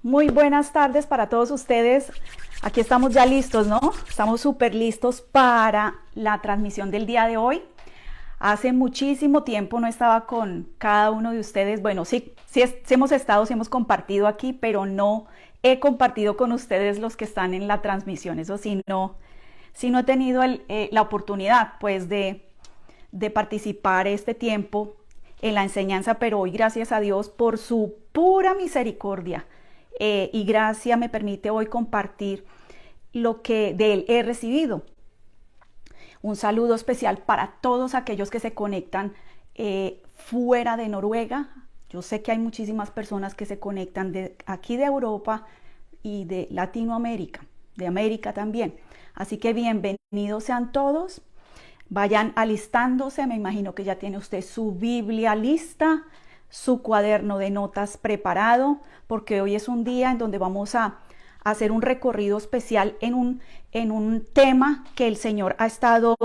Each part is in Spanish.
Muy buenas tardes para todos ustedes. Aquí estamos ya listos, ¿no? Estamos súper listos para la transmisión del día de hoy. Hace muchísimo tiempo no estaba con cada uno de ustedes. Bueno, sí hemos estado, sí hemos compartido aquí, pero no he compartido con ustedes los que están en la transmisión. Eso sí no he tenido la oportunidad, pues, de participar este tiempo en la enseñanza, pero hoy, gracias a Dios, por su pura misericordia y gracia, me permite hoy compartir lo que de él he recibido. Un saludo especial para todos aquellos que se conectan fuera de Noruega. Yo sé que hay muchísimas personas que se conectan de aquí de Europa y de Latinoamérica, de América también. Así que bienvenidos sean todos. Vayan alistándose, me imagino que ya tiene usted su Biblia lista, su cuaderno de notas preparado, porque hoy es un día en donde vamos a hacer un recorrido especial en un tema que el Señor ha estado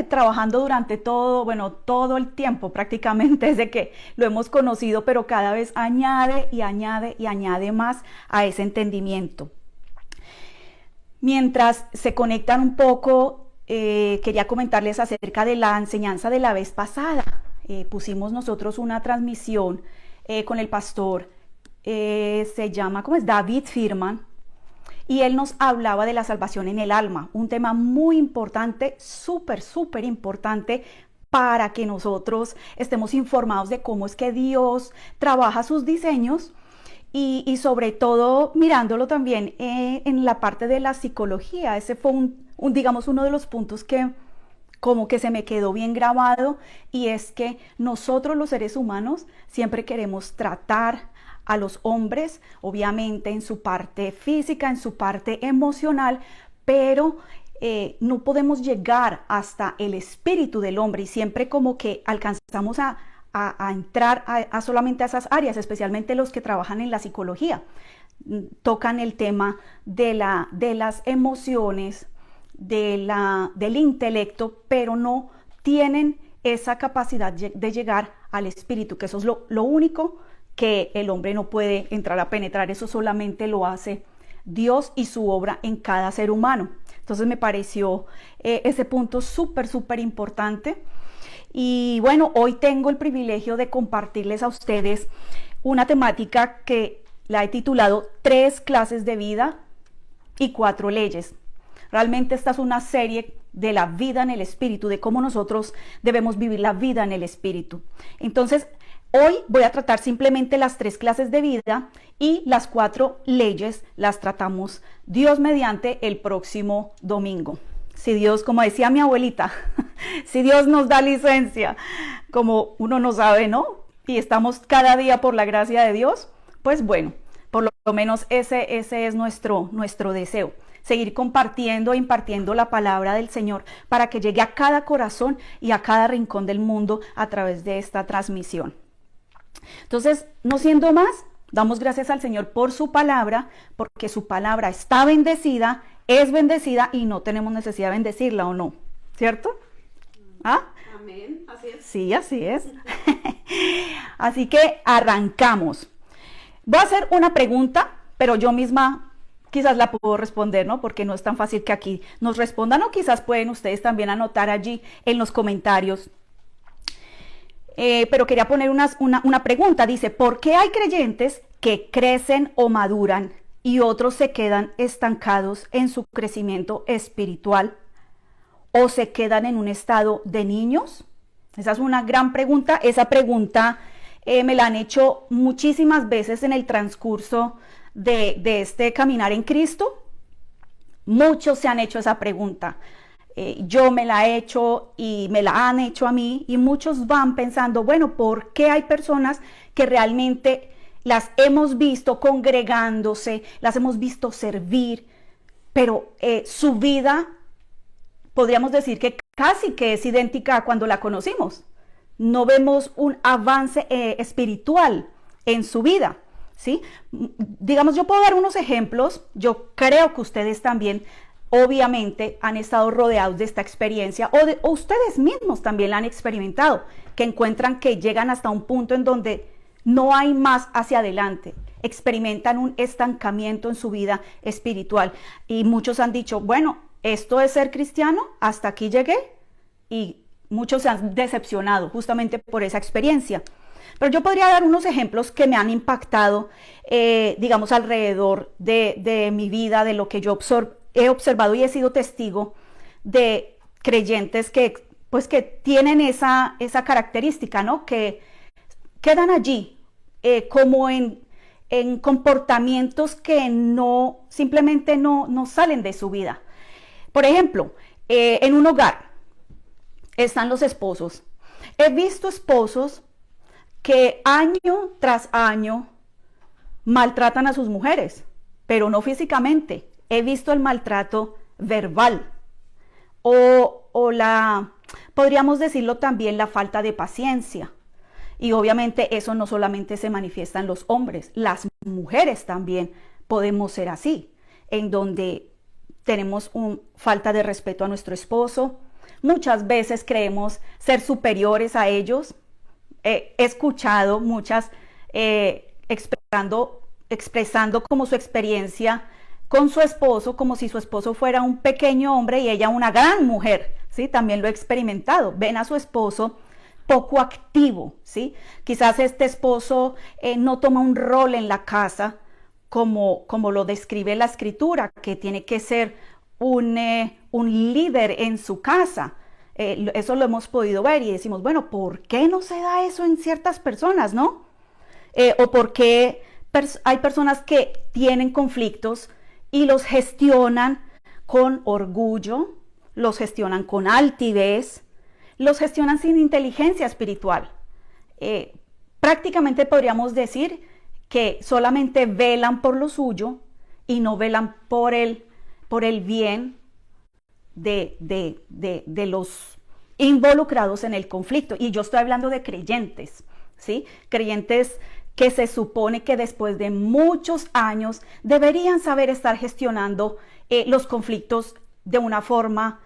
trabajando durante todo el tiempo, prácticamente desde que lo hemos conocido, pero cada vez añade y añade y añade más a ese entendimiento. Mientras se conectan un poco, quería comentarles acerca de la enseñanza de la vez pasada. Pusimos nosotros una transmisión con el pastor, se llama, ¿cómo es? David Firman, y él nos hablaba de la salvación en el alma, un tema muy importante, súper importante para que nosotros estemos informados de cómo es que Dios trabaja sus diseños y sobre todo mirándolo también en la parte de la psicología. Ese fue digamos, uno de los puntos que como que se me quedó bien grabado, y es que nosotros los seres humanos siempre queremos tratar a los hombres, obviamente en su parte física, en su parte emocional, pero no podemos llegar hasta el espíritu del hombre, y siempre como que alcanzamos a entrar a solamente a esas áreas, especialmente los que trabajan en la psicología. Tocan el tema de las emociones, del intelecto, pero no tienen esa capacidad de llegar al espíritu, que eso es lo único que el hombre no puede entrar a penetrar. Eso solamente lo hace Dios y su obra en cada ser humano. Entonces me pareció ese punto súper importante. Y bueno, hoy tengo el privilegio de compartirles a ustedes una temática que la he titulado 3 clases de vida y 4 leyes. Realmente esta es una serie de la vida en el espíritu, de cómo nosotros debemos vivir la vida en el espíritu. Entonces, hoy voy a tratar simplemente las 3 clases de vida, y las 4 leyes las tratamos Dios mediante el próximo domingo. Si Dios, como decía mi abuelita, si Dios nos da licencia, como uno no sabe, ¿no? Y estamos cada día por la gracia de Dios, pues bueno, por lo menos ese es nuestro deseo. Seguir compartiendo e impartiendo la palabra del Señor para que llegue a cada corazón y a cada rincón del mundo a través de esta transmisión. Entonces, no siendo más, damos gracias al Señor por su palabra, porque su palabra está bendecida, es bendecida, y no tenemos necesidad de bendecirla, ¿o no? ¿Cierto? ¿Ah? Amén, así es. Sí, así es. Así que arrancamos. Voy a hacer una pregunta, pero yo misma quizás la puedo responder, ¿no? Porque no es tan fácil que aquí nos respondan, o quizás pueden ustedes también anotar allí en los comentarios. Pero quería poner una pregunta. Dice, ¿por qué hay creyentes que crecen o maduran y otros se quedan estancados en su crecimiento espiritual o se quedan en un estado de niños? Esa es una gran pregunta. Esa pregunta me la han hecho muchísimas veces en el transcurso de este caminar en Cristo. Muchos se han hecho esa pregunta. Yo me la he hecho y me la han hecho a mí, y muchos van pensando, bueno, ¿por qué hay personas que realmente las hemos visto congregándose, las hemos visto servir, pero su vida, podríamos decir que casi que es idéntica a cuando la conocimos? No vemos un avance espiritual en su vida, ¿sí? Digamos, yo puedo dar unos ejemplos. Yo creo que ustedes también obviamente han estado rodeados de esta experiencia, o ustedes mismos también la han experimentado, que encuentran que llegan hasta un punto en donde no hay más hacia adelante. experimentan un estancamiento en su vida espiritual. Y muchos han dicho, bueno, esto es ser cristiano, hasta aquí llegué, y muchos se han decepcionado justamente por esa experiencia. Pero yo podría dar unos ejemplos que me han impactado, digamos, alrededor de mi vida, de lo que yo he observado y he sido testigo de creyentes que, pues, que tienen esa característica, ¿no? Que quedan allí como en comportamientos que simplemente no salen de su vida. Por ejemplo, en un hogar están los esposos. He visto esposos que año tras año maltratan a sus mujeres, pero no físicamente. He visto el maltrato verbal o podríamos decirlo también, la falta de paciencia. Y obviamente eso no solamente se manifiesta en los hombres, las mujeres también podemos ser así, en donde tenemos falta de respeto a nuestro esposo. Muchas veces creemos ser superiores a ellos. He escuchado muchas expresando como su experiencia con su esposo, como si su esposo fuera un pequeño hombre y ella una gran mujer, ¿sí? También lo he experimentado. Ven a su esposo poco activo, ¿sí? Quizás este esposo no toma un rol en la casa como lo describe la escritura, que tiene que ser un líder en su casa. Eso lo hemos podido ver y decimos, bueno, ¿por qué no se da eso en ciertas personas, no? O por qué hay personas que tienen conflictos y los gestionan con orgullo, los gestionan con altivez, los gestionan sin inteligencia espiritual. Prácticamente podríamos decir que solamente velan por lo suyo y no velan por el bien de los involucrados en el conflicto. Y yo estoy hablando de creyentes, ¿sí? Creyentes que se supone que después de muchos años deberían saber estar gestionando los conflictos de una forma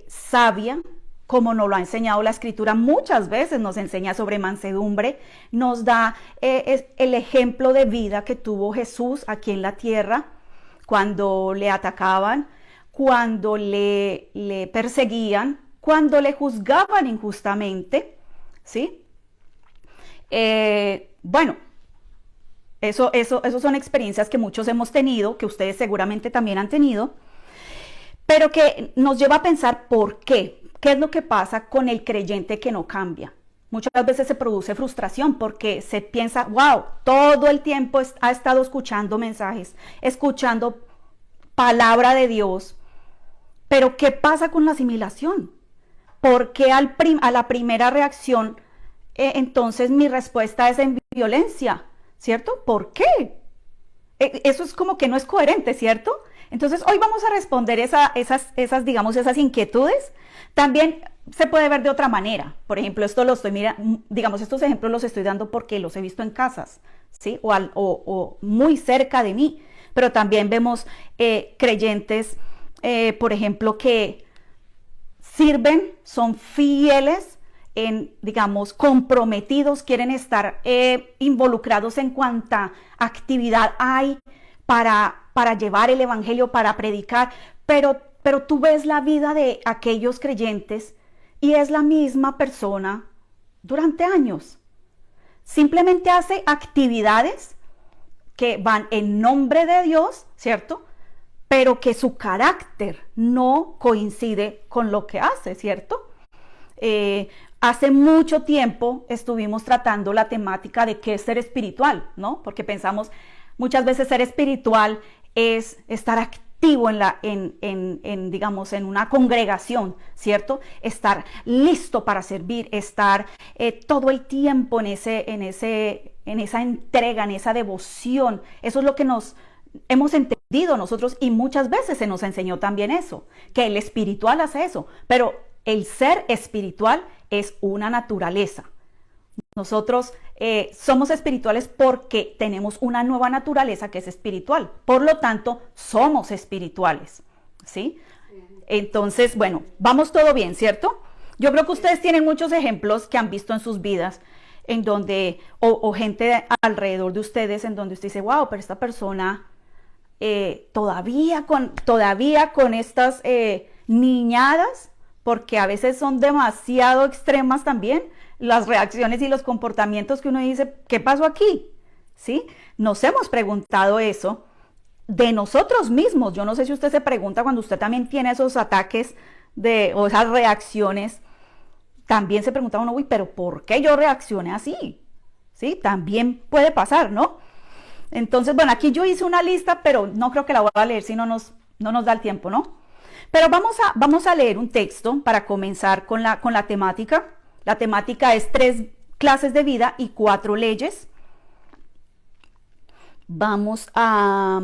sabia, como nos lo ha enseñado la escritura. Muchas veces nos enseña sobre mansedumbre, nos da el ejemplo de vida que tuvo Jesús aquí en la tierra, cuando le atacaban, cuando le perseguían, cuando le juzgaban injustamente, ¿sí? Bueno, eso son experiencias que muchos hemos tenido, que ustedes seguramente también han tenido, pero que nos lleva a pensar por qué. ¿Qué es lo que pasa con el creyente que no cambia? Muchas veces se produce frustración porque se piensa, wow, todo el tiempo ha estado escuchando mensajes, escuchando palabra de Dios, pero ¿qué pasa con la asimilación? ¿Por qué a la primera reacción entonces mi respuesta es en violencia? ¿Cierto? ¿Por qué? Eso es como que no es coherente, ¿cierto? Entonces hoy vamos a responder esas inquietudes. También se puede ver de otra manera. Por ejemplo, esto lo estoy mirando, digamos, estos ejemplos los estoy dando porque los he visto en casas, ¿sí? O muy cerca de mí. Pero también vemos creyentes, por ejemplo, que sirven, son fieles, digamos, comprometidos, quieren estar involucrados en cuanta actividad hay para llevar el evangelio, para predicar, pero tú ves la vida de aquellos creyentes y es la misma persona durante años. Simplemente hace actividades que van en nombre de Dios, ¿cierto? Pero que su carácter no coincide con lo que hace, ¿cierto? Hace mucho tiempo estuvimos tratando la temática de qué es ser espiritual, ¿no? Porque pensamos, muchas veces ser espiritual es estar activo digamos, en una congregación, ¿cierto? Estar listo para servir, estar todo el tiempo en esa entrega, en esa devoción. Eso es lo que hemos entendido nosotros y muchas veces se nos enseñó también eso, que el espiritual hace eso, pero el ser espiritual es una naturaleza. Nosotros somos espirituales porque tenemos una nueva naturaleza que es espiritual. Por lo tanto, somos espirituales, ¿sí? Entonces, bueno, vamos todo bien, ¿cierto? Yo creo que ustedes tienen muchos ejemplos que han visto en sus vidas en donde, o gente alrededor de ustedes en donde usted dice, wow, pero esta persona todavía con estas niñadas, porque a veces son demasiado extremas también las reacciones y los comportamientos que uno dice, ¿qué pasó aquí? ¿Sí? Nos hemos preguntado eso de nosotros mismos. Yo no sé si usted se pregunta cuando usted también tiene esos ataques o esas reacciones, también se pregunta uno, uy, pero ¿por qué yo reaccioné así? ¿Sí? También puede pasar, ¿no? Entonces, bueno, aquí yo hice una lista, pero no creo que la voy a leer si no nos da el tiempo, ¿no? Pero vamos a leer un texto para comenzar con la temática. La temática es 3 clases de vida y 4 leyes. Vamos a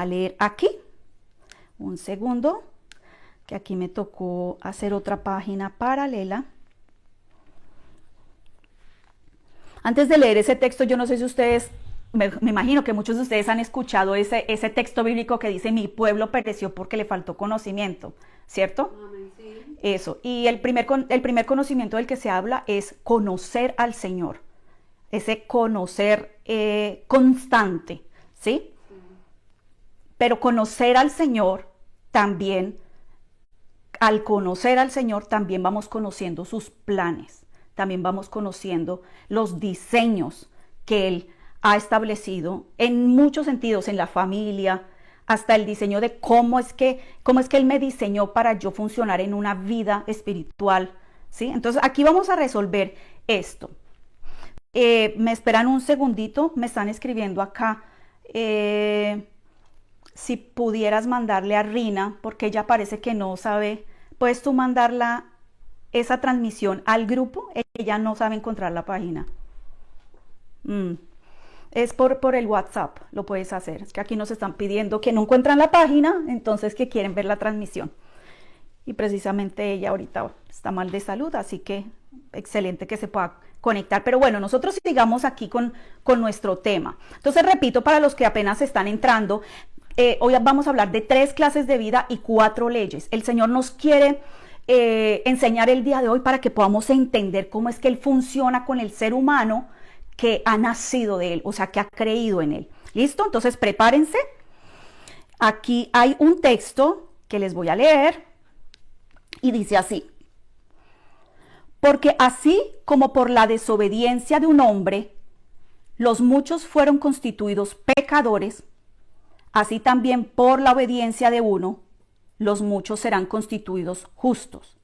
leer aquí. Un segundo, que aquí me tocó hacer otra página paralela. Antes de leer ese texto, yo no sé si ustedes, me imagino que muchos de ustedes han escuchado ese texto bíblico que dice, mi pueblo pereció porque le faltó conocimiento, ¿cierto? Amén, sí. Eso, y el primer conocimiento del que se habla es conocer al Señor, ese conocer constante, ¿sí? Pero conocer al Señor también, al conocer al Señor también vamos conociendo sus planes, también vamos conociendo los diseños que Él ha establecido en muchos sentidos, en la familia, hasta el diseño de cómo es que Él me diseñó para yo funcionar en una vida espiritual, ¿sí? Entonces aquí vamos a resolver esto. Me esperan un segundito, me están escribiendo acá, si pudieras mandarle a Rina, porque ella parece que no sabe, puedes tú mandarla esa transmisión al grupo, ella no sabe encontrar la página. Es por el WhatsApp, lo puedes hacer. Es que aquí nos están pidiendo que no encuentran la página, entonces que quieren ver la transmisión. Y precisamente ella ahorita está mal de salud, así que excelente que se pueda conectar. Pero bueno, nosotros sigamos aquí con nuestro tema. Entonces repito, para los que apenas están entrando, hoy vamos a hablar de 3 clases de vida y 4 leyes. El Señor nos quiere enseñar el día de hoy para que podamos entender cómo es que Él funciona con el ser humano que ha nacido de Él, o sea, que ha creído en Él. ¿Listo? Entonces prepárense. Aquí hay un texto que les voy a leer y dice así: porque así como por la desobediencia de un hombre los muchos fueron constituidos pecadores, así también por la obediencia de uno los muchos serán constituidos justos.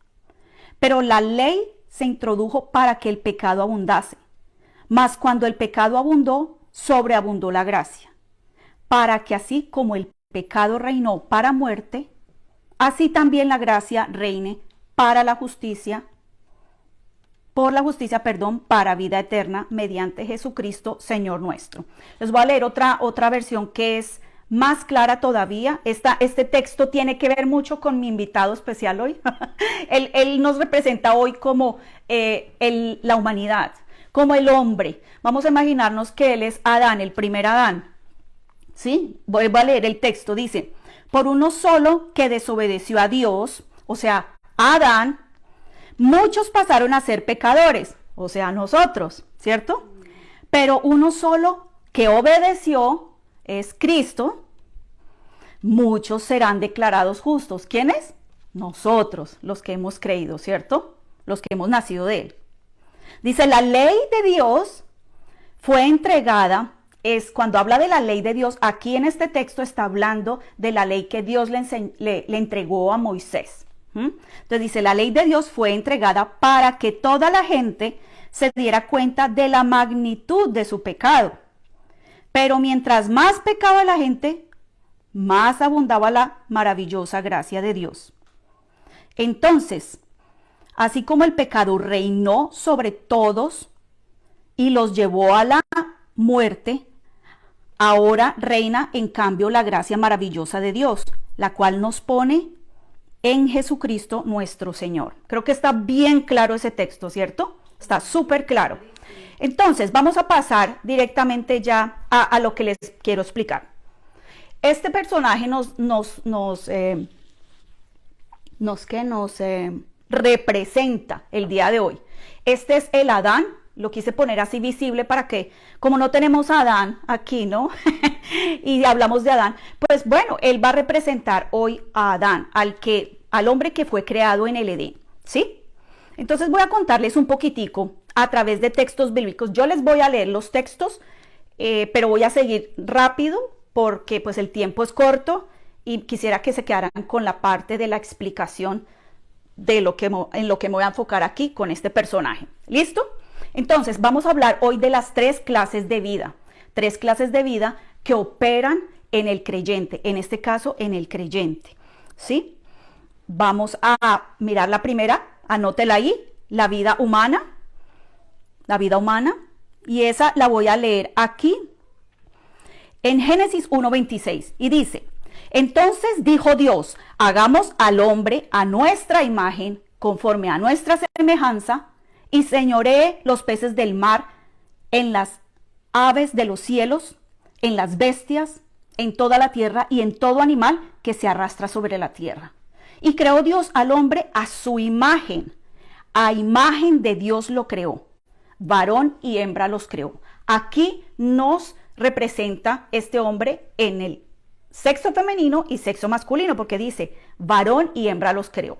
Pero la ley se introdujo para que el pecado abundase, mas cuando el pecado abundó, sobreabundó la gracia, para que así como el pecado reinó para muerte, así también la gracia reine para la justicia, para vida eterna, mediante Jesucristo, Señor nuestro. Les voy a leer otra versión que es más clara todavía. Este texto tiene que ver mucho con mi invitado especial hoy. él nos representa hoy como la humanidad, como el hombre. Vamos a imaginarnos que él es Adán, el primer Adán. ¿Sí? Voy a leer el texto. Dice, por uno solo que desobedeció a Dios, o sea, Adán, muchos pasaron a ser pecadores, o sea, nosotros, ¿cierto? Pero uno solo que obedeció es Cristo. Muchos serán declarados justos. ¿Quiénes? Nosotros, los que hemos creído, ¿cierto? Los que hemos nacido de Él. Dice, la ley de Dios fue entregada, es cuando habla de la ley de Dios, aquí en este texto está hablando de la ley que Dios le entregó a Moisés. Entonces dice, la ley de Dios fue entregada para que toda la gente se diera cuenta de la magnitud de su pecado. Pero mientras más pecaba la gente, más abundaba la maravillosa gracia de Dios. Entonces, así como el pecado reinó sobre todos y los llevó a la muerte, ahora reina en cambio la gracia maravillosa de Dios, la cual nos pone en Jesucristo nuestro Señor. Creo que está bien claro ese texto, ¿cierto? Está súper claro. Entonces, vamos a pasar directamente ya a lo que les quiero explicar. Este personaje nos representa el día de hoy. este es el Adán. Lo quise poner así visible para que, como no tenemos a Adán aquí, ¿no? Y hablamos de Adán, pues bueno, él va a representar hoy a Adán, al hombre que fue creado en el Edén, ¿sí? Entonces voy a contarles un poquitico a través de textos bíblicos. Yo les voy a leer los textos, pero voy a seguir rápido porque pues el tiempo es corto y quisiera que se quedaran con la parte de la explicación de en lo que me voy a enfocar aquí con este personaje. ¿Listo? Entonces, vamos a hablar hoy de las 3 clases de vida. 3 clases de vida que operan en el creyente, en este caso, en el creyente, ¿sí? Vamos a mirar la primera, anótela ahí, la vida humana, y esa la voy a leer aquí en Génesis 1:26, y dice: entonces dijo Dios, hagamos al hombre a nuestra imagen, conforme a nuestra semejanza, y señoree los peces del mar, en las aves de los cielos, en las bestias, en toda la tierra y en todo animal que se arrastra sobre la tierra. Y creó Dios al hombre a su imagen, a imagen de Dios lo creó, varón y hembra los creó. Aquí nos representa este hombre en el sexo femenino y sexo masculino, porque dice varón y hembra los creó.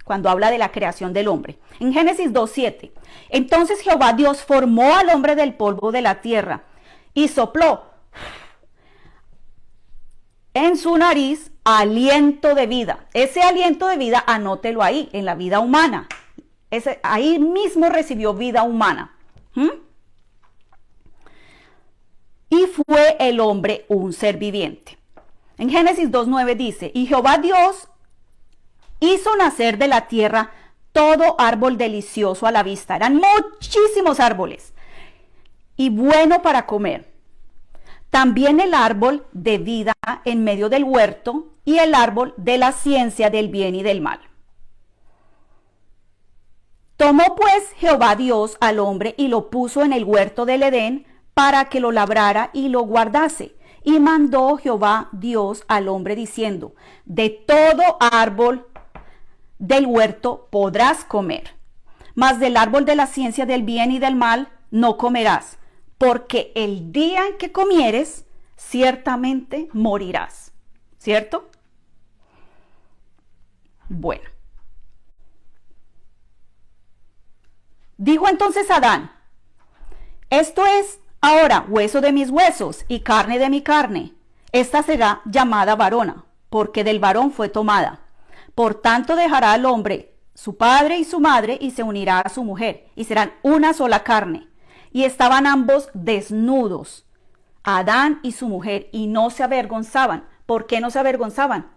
Cuando habla de la creación del hombre. En Génesis 2:7, entonces Jehová Dios formó al hombre del polvo de la tierra y sopló en su nariz aliento de vida. Ese aliento de vida, anótelo ahí, en la vida humana. Ahí mismo recibió vida humana. Y fue el hombre un ser viviente. En Génesis 2:9 dice, y Jehová Dios hizo nacer de la tierra todo árbol delicioso a la vista. Eran muchísimos árboles y bueno para comer. También el árbol de vida en medio del huerto y el árbol de la ciencia del bien y del mal. Tomó pues Jehová Dios al hombre y lo puso en el huerto del Edén para que lo labrara y lo guardase. Y mandó Jehová Dios al hombre diciendo, de todo árbol del huerto podrás comer, mas del árbol de la ciencia del bien y del mal no comerás, porque el día en que comieres, ciertamente morirás. ¿Cierto? Bueno. Dijo entonces Adán, esto es ahora hueso de mis huesos y carne de mi carne. Esta será llamada varona, porque del varón fue tomada. Por tanto dejará al hombre su padre y su madre y se unirá a su mujer y serán una sola carne. Y estaban ambos desnudos, Adán y su mujer, y no se avergonzaban. ¿Por qué no se avergonzaban?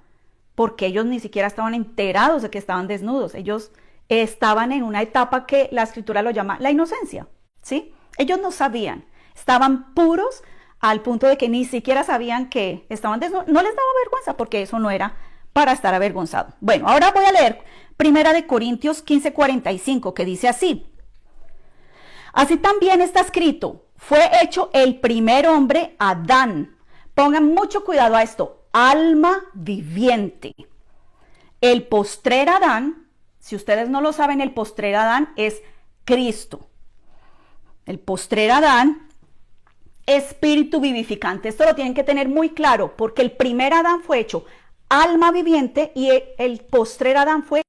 Porque ellos ni siquiera estaban enterados de que estaban desnudos. Ellos estaban en una etapa que la escritura lo llama la inocencia, ¿sí? Ellos no sabían, estaban puros al punto de que ni siquiera sabían que estaban desnudos. No les daba vergüenza porque eso no era para estar avergonzado. Bueno, ahora voy a leer 1 Corintios 15:45, que dice así. Así también está escrito, fue hecho el primer hombre, Adán. Pongan mucho cuidado a esto, alma viviente. El postrer Adán, si ustedes no lo saben, el postrer Adán es Cristo. El postrer Adán, espíritu vivificante. Esto lo tienen que tener muy claro, porque el primer Adán fue hecho alma viviente y el postrer Adán fue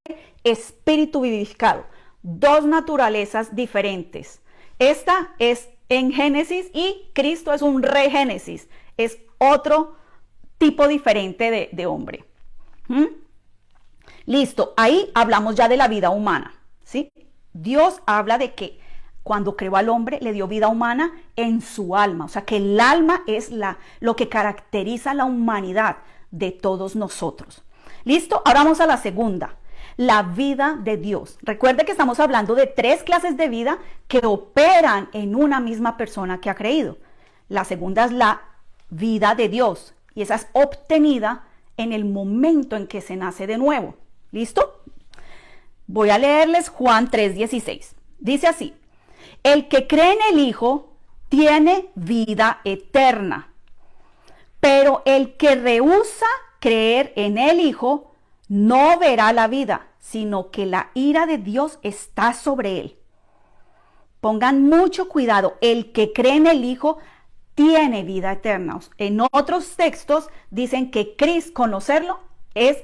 espíritu vivificado. Dos naturalezas diferentes. Esta es en Génesis y Cristo es un regénesis. Es otro tipo diferente de hombre. Listo, ahí hablamos ya de la vida humana, ¿sí? Dios habla de que cuando creó al hombre le dio vida humana en su alma. O sea que el alma es lo que caracteriza la humanidad de todos nosotros. ¿Listo? Ahora vamos a la segunda, la vida de Dios. Recuerde que estamos hablando de 3 clases de vida que operan en una misma persona que ha creído. La segunda es la vida de Dios y esa es obtenida en el momento en que se nace de nuevo. ¿Listo? Voy a leerles Juan 3:16. Dice así, el que cree en el Hijo tiene vida eterna. Pero el que rehúsa creer en el Hijo no verá la vida, sino que la ira de Dios está sobre él. Pongan mucho cuidado. El que cree en el Hijo tiene vida eterna. En otros textos dicen que Cristo, conocerlo, es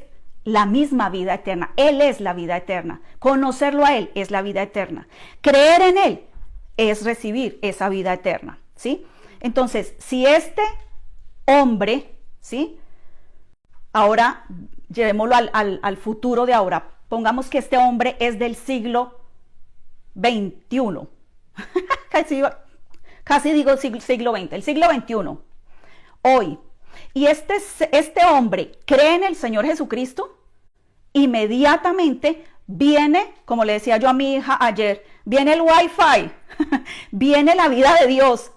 la misma vida eterna. Él es la vida eterna. Conocerlo a Él es la vida eterna. Creer en Él es recibir esa vida eterna, ¿sí? Entonces, si este hombre, ¿sí? Ahora, llevémoslo al futuro de ahora. Pongamos que este hombre es del siglo XXI. Casi digo siglo XX, el siglo XXI. Hoy. Y este hombre cree en el Señor Jesucristo, inmediatamente viene, como le decía yo a mi hija ayer, viene el Wi-Fi, viene la vida de Dios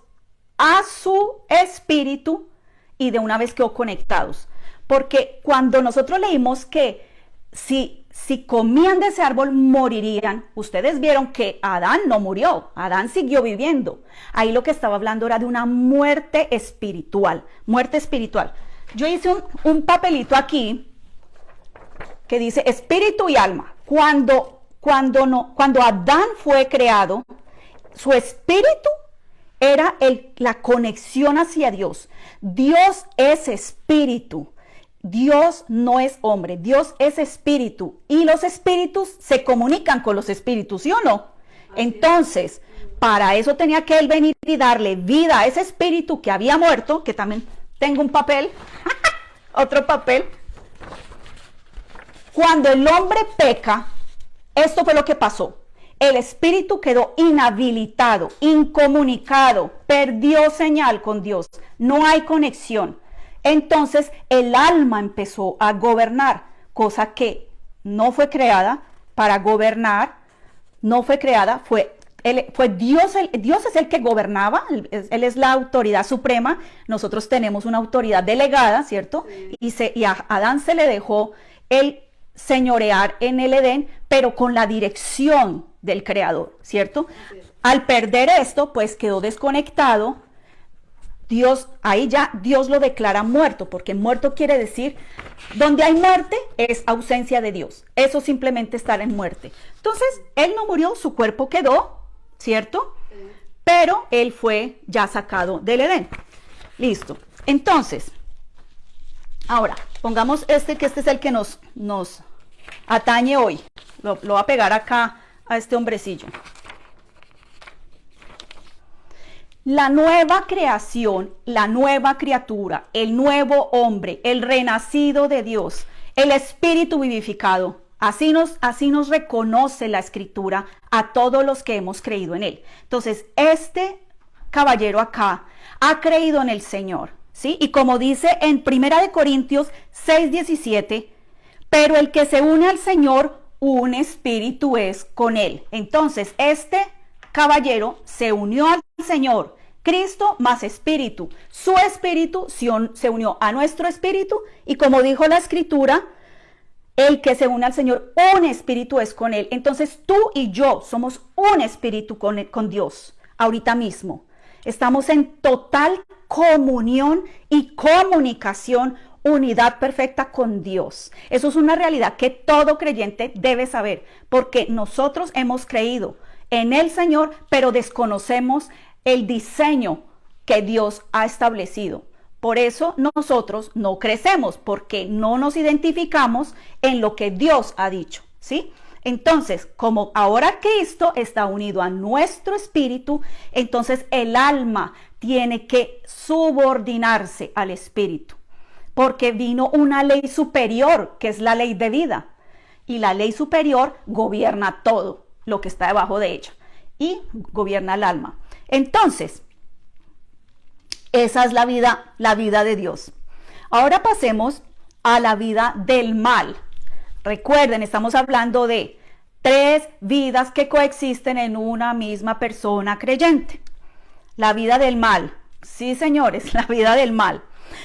a su espíritu y de una vez quedó conectados. Porque cuando nosotros leímos que si comían de ese árbol morirían, ustedes vieron que Adán no murió, Adán siguió viviendo. Ahí lo que estaba hablando era de una muerte espiritual, muerte espiritual. Yo hice un papelito aquí que dice espíritu y alma. Cuando Adán fue creado, su espíritu era la conexión hacia Dios. Dios es espíritu. Dios no es hombre, Dios es espíritu. Y los espíritus se comunican con los espíritus, ¿sí o no? Entonces, para eso tenía que él venir y darle vida a ese espíritu que había muerto, que también tengo un papel, otro papel. Cuando el hombre peca, esto fue lo que pasó. El espíritu quedó inhabilitado, incomunicado, perdió señal con Dios, no hay conexión. Entonces el alma empezó a gobernar, cosa que no fue creada para gobernar, no fue creada, fue Dios, Dios es el que gobernaba, él es la autoridad suprema, nosotros tenemos una autoridad delegada, ¿cierto? Y a Adán se le dejó el señorear en el Edén, pero con la dirección del Creador, ¿cierto? Al perder esto, pues quedó desconectado. Dios, ahí ya Dios lo declara muerto, porque muerto quiere decir, donde hay muerte es ausencia de Dios. Eso simplemente estar en muerte. Entonces, él no murió, su cuerpo quedó, ¿cierto? Pero él fue ya sacado del Edén. Listo. Entonces, ahora, pongamos que este es el que nos atañe hoy. Lo voy a pegar acá a este hombrecillo. La nueva creación, la nueva criatura, el nuevo hombre, el renacido de Dios, el espíritu vivificado, así nos reconoce la Escritura a todos los que hemos creído en él. Entonces, este caballero acá ha creído en el Señor, ¿sí? Y como dice en 1 Corintios 6:17, pero el que se une al Señor, un espíritu es con él. Entonces, este caballero se unió al Señor, Cristo más espíritu. Su espíritu se unió a nuestro espíritu y como dijo la Escritura, el que se une al Señor, un espíritu es con él. Entonces tú y yo somos un espíritu con Dios ahorita mismo. Estamos en total comunión y comunicación, unidad perfecta con Dios. Eso es una realidad que todo creyente debe saber, porque nosotros hemos creído en el Señor, pero desconocemos el diseño que Dios ha establecido. Por eso nosotros no crecemos, porque no nos identificamos en lo que Dios ha dicho, ¿sí? Entonces, como ahora Cristo está unido a nuestro espíritu, entonces el alma tiene que subordinarse al espíritu, porque vino una ley superior, que es la ley de vida, y la ley superior gobierna todo lo que está debajo de ella, y gobierna el alma. Entonces, esa es la vida de Dios. Ahora pasemos a la vida del mal. Recuerden, estamos hablando de 3 vidas que coexisten en una misma persona creyente. La vida del mal. Sí, señores, la vida del mal.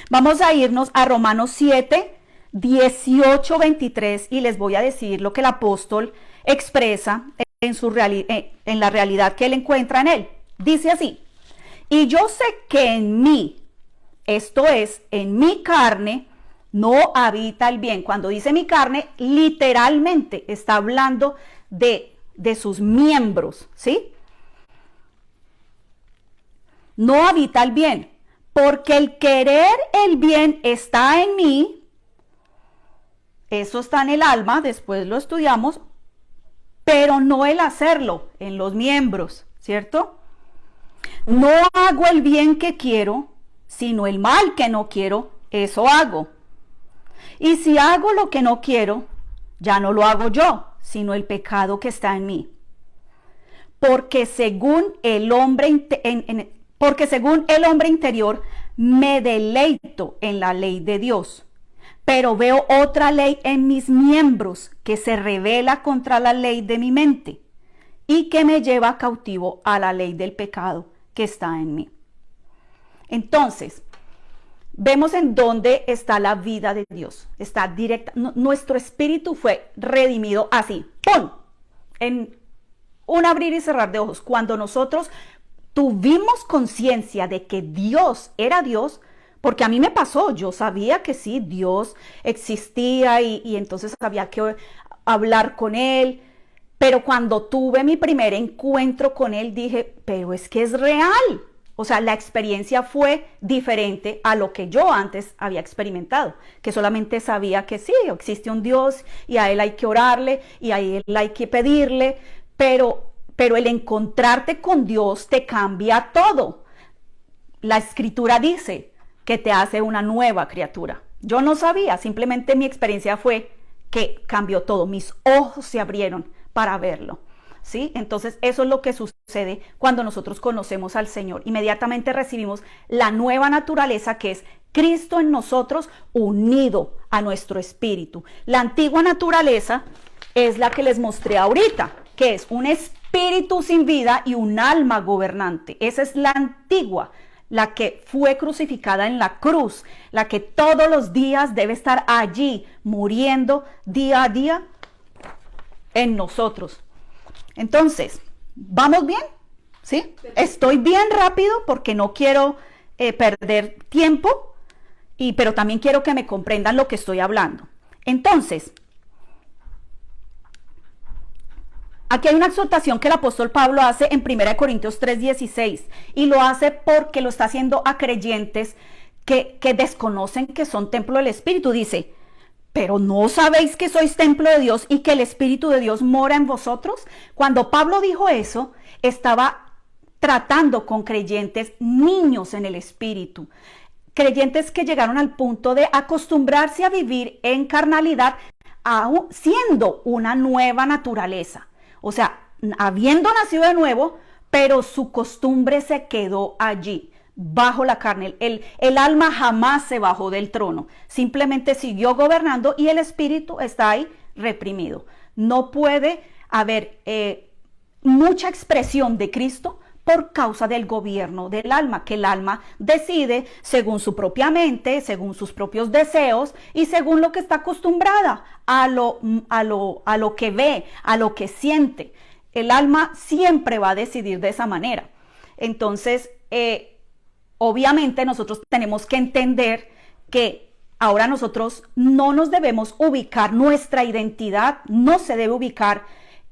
Vamos a irnos a Romanos 7, 18, 23 y les voy a decir lo que el apóstol expresa en la realidad que él encuentra en él. Dice así: y yo sé que en mí, esto es, en mi carne, no habita el bien. Cuando dice mi carne, literalmente está hablando de sus miembros, ¿sí? no habita el bien, porque el querer el bien está en mí, eso está en el alma, después lo estudiamos, pero no el hacerlo en los miembros, ¿cierto? No hago el bien que quiero, sino el mal que no quiero, eso hago. Y si hago lo que no quiero, ya no lo hago yo, sino el pecado que está en mí. Porque según el hombre interior me deleito en la ley de Dios, pero veo otra ley en mis miembros que se revela contra la ley de mi mente y que me lleva cautivo a la ley del pecado que está en mí. Entonces, vemos en dónde está la vida de Dios. Está directa. Nuestro espíritu fue redimido así, ¡pum!, en un abrir y cerrar de ojos. Cuando nosotros tuvimos conciencia de que Dios era Dios, porque a mí me pasó, yo sabía que sí, Dios existía y entonces había que hablar con Él, pero cuando tuve mi primer encuentro con Él dije, pero es que es real. O sea, la experiencia fue diferente a lo que yo antes había experimentado, que solamente sabía que sí, existe un Dios y a Él hay que orarle y a Él hay que pedirle, pero el encontrarte con Dios te cambia todo. La Escritura dice que te hace una nueva criatura. Yo no sabía, simplemente mi experiencia fue que cambió todo, mis ojos se abrieron para verlo. ¿Sí? Entonces eso es lo que sucede cuando nosotros conocemos al Señor. Inmediatamente recibimos la nueva naturaleza que es Cristo en nosotros unido a nuestro espíritu. La antigua naturaleza es la que les mostré ahorita, que es un espíritu sin vida y un alma gobernante. Esa es la antigua, la que fue crucificada en la cruz, la que todos los días debe estar allí muriendo día a día en nosotros. Entonces, ¿vamos bien? ¿Sí? Estoy bien rápido porque no quiero perder tiempo, pero también quiero que me comprendan lo que estoy hablando. Entonces, aquí hay una exhortación que el apóstol Pablo hace en 1 Corintios 3:16 y lo hace porque lo está haciendo a creyentes que desconocen que son templo del Espíritu. Dice, ¿pero no sabéis que sois templo de Dios y que el Espíritu de Dios mora en vosotros? Cuando Pablo dijo eso, estaba tratando con creyentes niños en el Espíritu, creyentes que llegaron al punto de acostumbrarse a vivir en carnalidad, aún siendo una nueva naturaleza. O sea, habiendo nacido de nuevo, pero su costumbre se quedó allí, bajo la carne. El alma jamás se bajó del trono, simplemente siguió gobernando y el espíritu está ahí reprimido. No puede haber mucha expresión de Cristo por causa del gobierno del alma, que el alma decide según su propia mente, según sus propios deseos y según lo que está acostumbrada a lo que ve, a lo que siente. El alma siempre va a decidir de esa manera. Entonces, obviamente nosotros tenemos que entender que ahora nosotros no nos debemos ubicar, nuestra identidad no se debe ubicar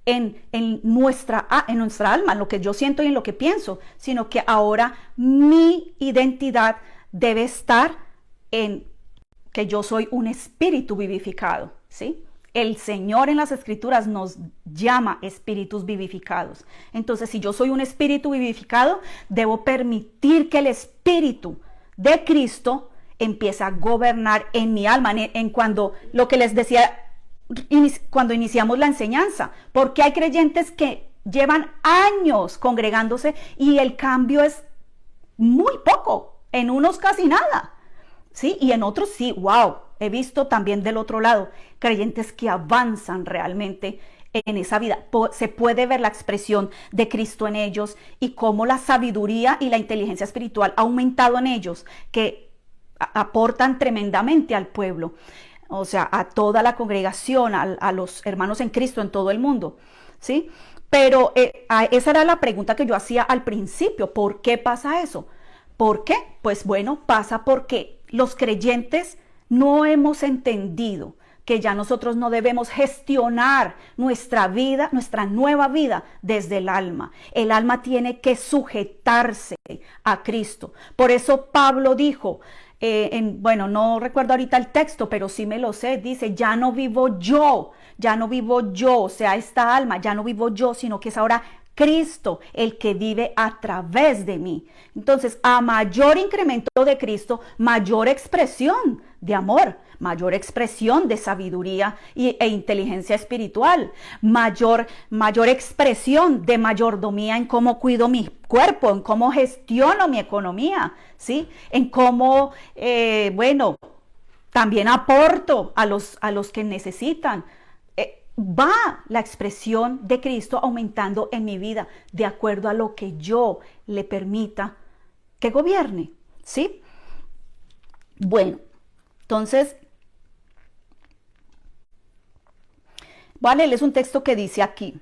en nuestra alma, en lo que yo siento y en lo que pienso, sino que ahora mi identidad debe estar en que yo soy un espíritu vivificado, ¿sí? El Señor en las Escrituras nos llama espíritus vivificados. Entonces, si yo soy un espíritu vivificado, debo permitir que el espíritu de Cristo empiece a gobernar en mi alma, en cuando lo que les decía cuando iniciamos la enseñanza, porque hay creyentes que llevan años congregándose y el cambio es muy poco, en unos casi nada, ¿sí? Y en otros sí, wow. He visto también del otro lado creyentes que avanzan realmente en esa vida. Se puede ver la expresión de Cristo en ellos y cómo la sabiduría y la inteligencia espiritual ha aumentado en ellos, que aportan tremendamente al pueblo, o sea, a toda la congregación, a los hermanos en Cristo en todo el mundo, ¿sí? Pero esa era la pregunta que yo hacía al principio. ¿Por qué pasa eso? ¿Por qué? Pues bueno, pasa porque los creyentes no hemos entendido que ya nosotros no debemos gestionar nuestra vida, nuestra nueva vida desde el alma. El alma tiene que sujetarse a Cristo. Por eso Pablo dijo, bueno, no recuerdo ahorita el texto, pero sí me lo sé, dice, ya no vivo yo, o sea, esta alma, ya no vivo yo, sino que es ahora Cristo el que vive a través de mí. Entonces, a mayor incremento de Cristo, mayor expresión de amor, mayor expresión de sabiduría e inteligencia espiritual, mayor expresión de mayordomía en cómo cuido mi cuerpo, en cómo gestiono mi economía, ¿sí? En cómo, bueno, también aporto a los que necesitan. Va la expresión de Cristo aumentando en mi vida de acuerdo a lo que yo le permita que gobierne, ¿sí? Bueno, entonces, voy a leerles un texto que dice aquí,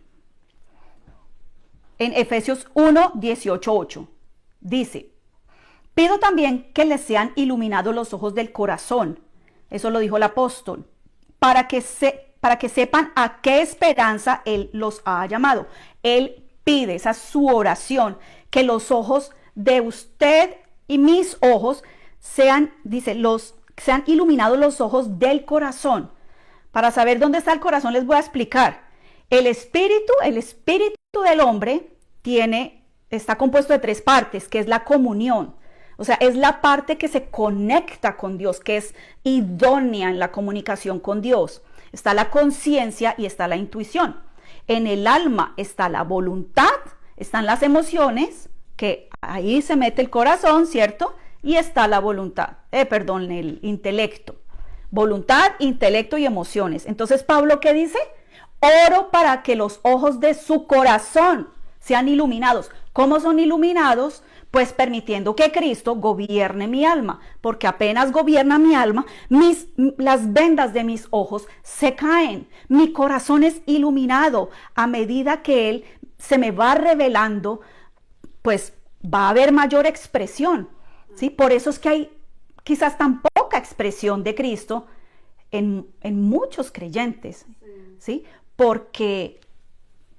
en Efesios 1, 18, 8, dice, pido también que les sean iluminados los ojos del corazón, eso lo dijo el apóstol, para que sepan a qué esperanza Él los ha llamado. Él pide, esa es su oración, que los ojos de usted y mis ojos sean, dice, sean iluminados los ojos del corazón. Para saber dónde está el corazón les voy a explicar. El espíritu del hombre está compuesto de 3 partes, que es la comunión. O sea, es la parte que se conecta con Dios, que es idónea en la comunicación con Dios. Está la conciencia y está la intuición. En el alma está la voluntad, están las emociones, que ahí se mete el corazón, ¿cierto? Y está la voluntad, el intelecto. Voluntad, intelecto y emociones. Entonces, Pablo, ¿qué dice? Oro para que los ojos de su corazón sean iluminados. ¿Cómo son iluminados? Pues permitiendo que Cristo gobierne mi alma, porque apenas gobierna mi alma, las vendas de mis ojos se caen, mi corazón es iluminado. A medida que Él se me va revelando, pues va a haber mayor expresión, ¿sí? Por eso es que hay quizás tan poca expresión de Cristo en muchos creyentes, ¿sí? Porque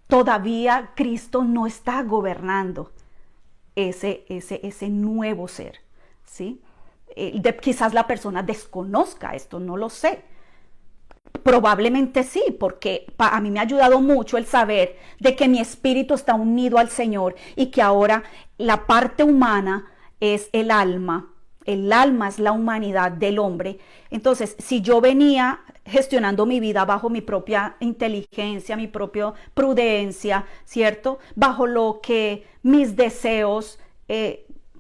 todavía Cristo no está gobernando ese nuevo ser, ¿sí? Quizás la persona desconozca esto, no lo sé. Probablemente sí, porque a mí me ha ayudado mucho el saber de que mi espíritu está unido al Señor y que ahora la parte humana es el alma es la humanidad del hombre. Entonces, si yo venía gestionando mi vida bajo mi propia inteligencia, mi propia prudencia, ¿cierto? Bajo lo que mis deseos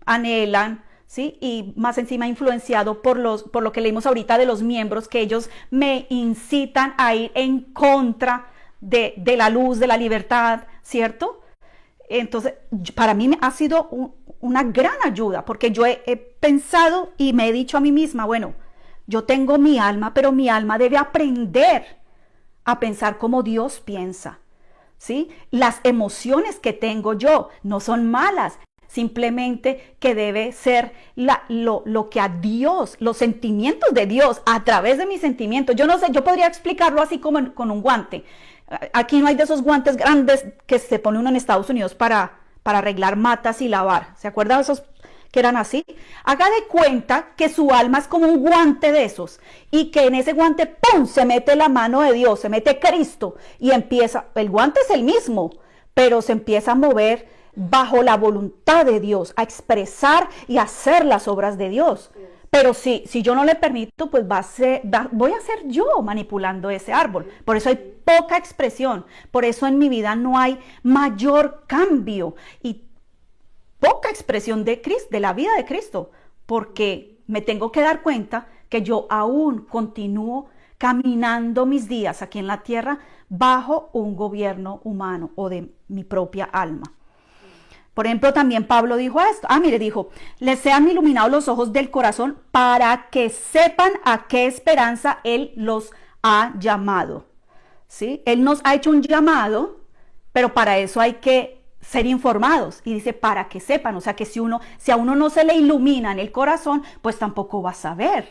anhelan, ¿sí? Y más encima influenciado por lo que leímos ahorita de los miembros, que ellos me incitan a ir en contra de la luz, de la libertad, ¿cierto? Entonces, para mí ha sido una gran ayuda, porque yo he pensado y me he dicho a mí misma, bueno, yo tengo mi alma, pero mi alma debe aprender a pensar como Dios piensa, ¿sí? Las emociones que tengo yo no son malas, simplemente que debe ser lo que a Dios, los sentimientos de Dios a través de mis sentimientos. Yo no sé, yo podría explicarlo así como con un guante. Aquí no hay de esos guantes grandes que se pone uno en Estados Unidos para arreglar matas y lavar. ¿Se acuerdan de esos que eran así? Haga de cuenta que su alma es como un guante de esos y que en ese guante, ¡pum!, se mete la mano de Dios, se mete Cristo y empieza, el guante es el mismo, pero se empieza a mover bajo la voluntad de Dios, a expresar y hacer las obras de Dios. Pero si yo no le permito, pues voy a ser yo manipulando ese árbol. Por eso hay poca expresión. Por eso en mi vida no hay mayor cambio y poca expresión de Cristo, de la vida de Cristo. Porque me tengo que dar cuenta que yo aún continúo caminando mis días aquí en la tierra bajo un gobierno humano o de mi propia alma. Por ejemplo, también Pablo dijo esto. Dijo, les sean iluminados los ojos del corazón para que sepan a qué esperanza Él los ha llamado. ¿Sí? Él nos ha hecho un llamado, pero para eso hay que ser informados. Y dice, para que sepan. O sea, que si a uno no se le ilumina en el corazón, pues tampoco va a saber.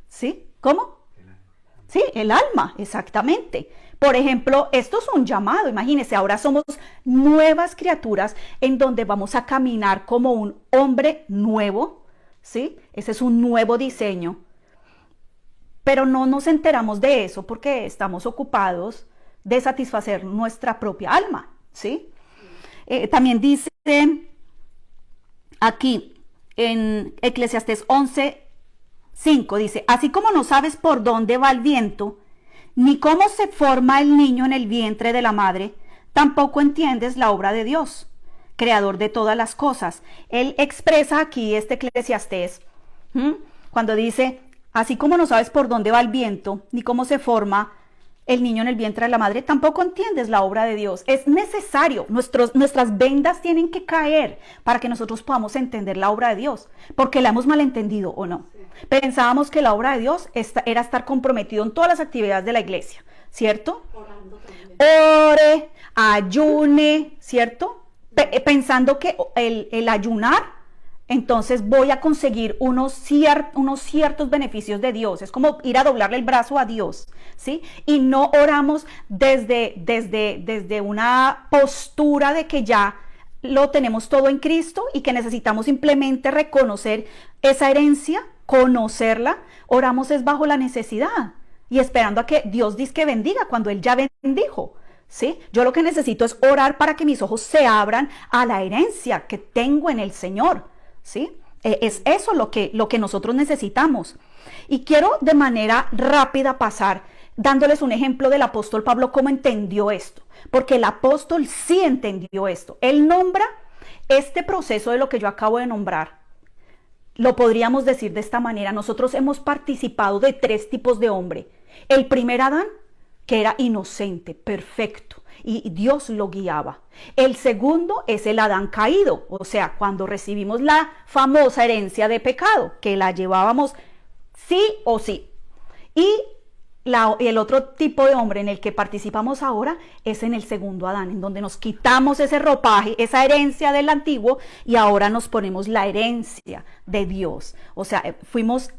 ¿Sí? ¿Cómo? Sí, el alma, exactamente. Por ejemplo, esto es un llamado, imagínense, ahora somos nuevas criaturas en donde vamos a caminar como un hombre nuevo, ¿sí? Ese es un nuevo diseño, pero no nos enteramos de eso porque estamos ocupados de satisfacer nuestra propia alma, ¿sí? También dice aquí en Eclesiastés 11:5, dice, así como no sabes por dónde va el viento, ni cómo se forma el niño en el vientre de la madre, tampoco entiendes la obra de Dios, creador de todas las cosas. Él expresa aquí este Eclesiastés, cuando dice, así como no sabes por dónde va el viento, ni cómo se forma el niño en el vientre de la madre, tampoco entiendes la obra de Dios. Es necesario, nuestras vendas tienen que caer para que nosotros podamos entender la obra de Dios, porque la hemos malentendido o no. Pensábamos que la obra de Dios era estar comprometido en todas las actividades de la iglesia, ¿cierto? Ore, ayune, ¿cierto? Pensando que el ayunar, entonces voy a conseguir unos ciertos beneficios de Dios. Es como ir a doblarle el brazo a Dios, ¿sí? Y no oramos desde una postura de que ya lo tenemos todo en Cristo y que necesitamos simplemente reconocer esa herencia, conocerla. Oramos es bajo la necesidad y esperando a que Dios dice que bendiga cuando Él ya bendijo, ¿sí? Yo lo que necesito es orar para que mis ojos se abran a la herencia que tengo en el Señor, ¿sí? Es eso lo que nosotros necesitamos. Y quiero de manera rápida pasar dándoles un ejemplo del apóstol Pablo, cómo entendió esto. Porque el apóstol sí entendió esto. Él nombra este proceso de lo que yo acabo de nombrar. Lo podríamos decir de esta manera. Nosotros hemos participado de 3 tipos de hombre. El primer Adán, que era inocente, perfecto, y Dios lo guiaba. El segundo es el Adán caído, o sea, cuando recibimos la famosa herencia de pecado, que la llevábamos sí o sí. Y el otro tipo de hombre en el que participamos ahora es en el segundo Adán, en donde nos quitamos ese ropaje, esa herencia del antiguo, y ahora nos ponemos la herencia de Dios. O sea, fuimos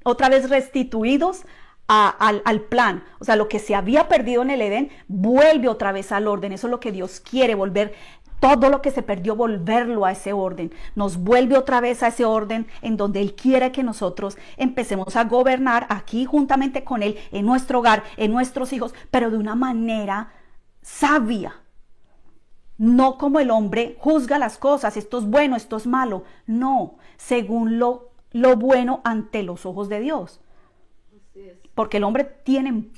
otra vez restituidos al plan. O sea, lo que se había perdido en el Edén vuelve otra vez al orden. Eso es lo que Dios quiere, volver todo lo que se perdió, volverlo a ese orden. Nos vuelve otra vez a ese orden en donde Él quiere que nosotros empecemos a gobernar aquí juntamente con Él, en nuestro hogar, en nuestros hijos, pero de una manera sabia. No como el hombre juzga las cosas, esto es bueno, esto es malo. No, según lo bueno ante los ojos de Dios. Porque el hombre tiene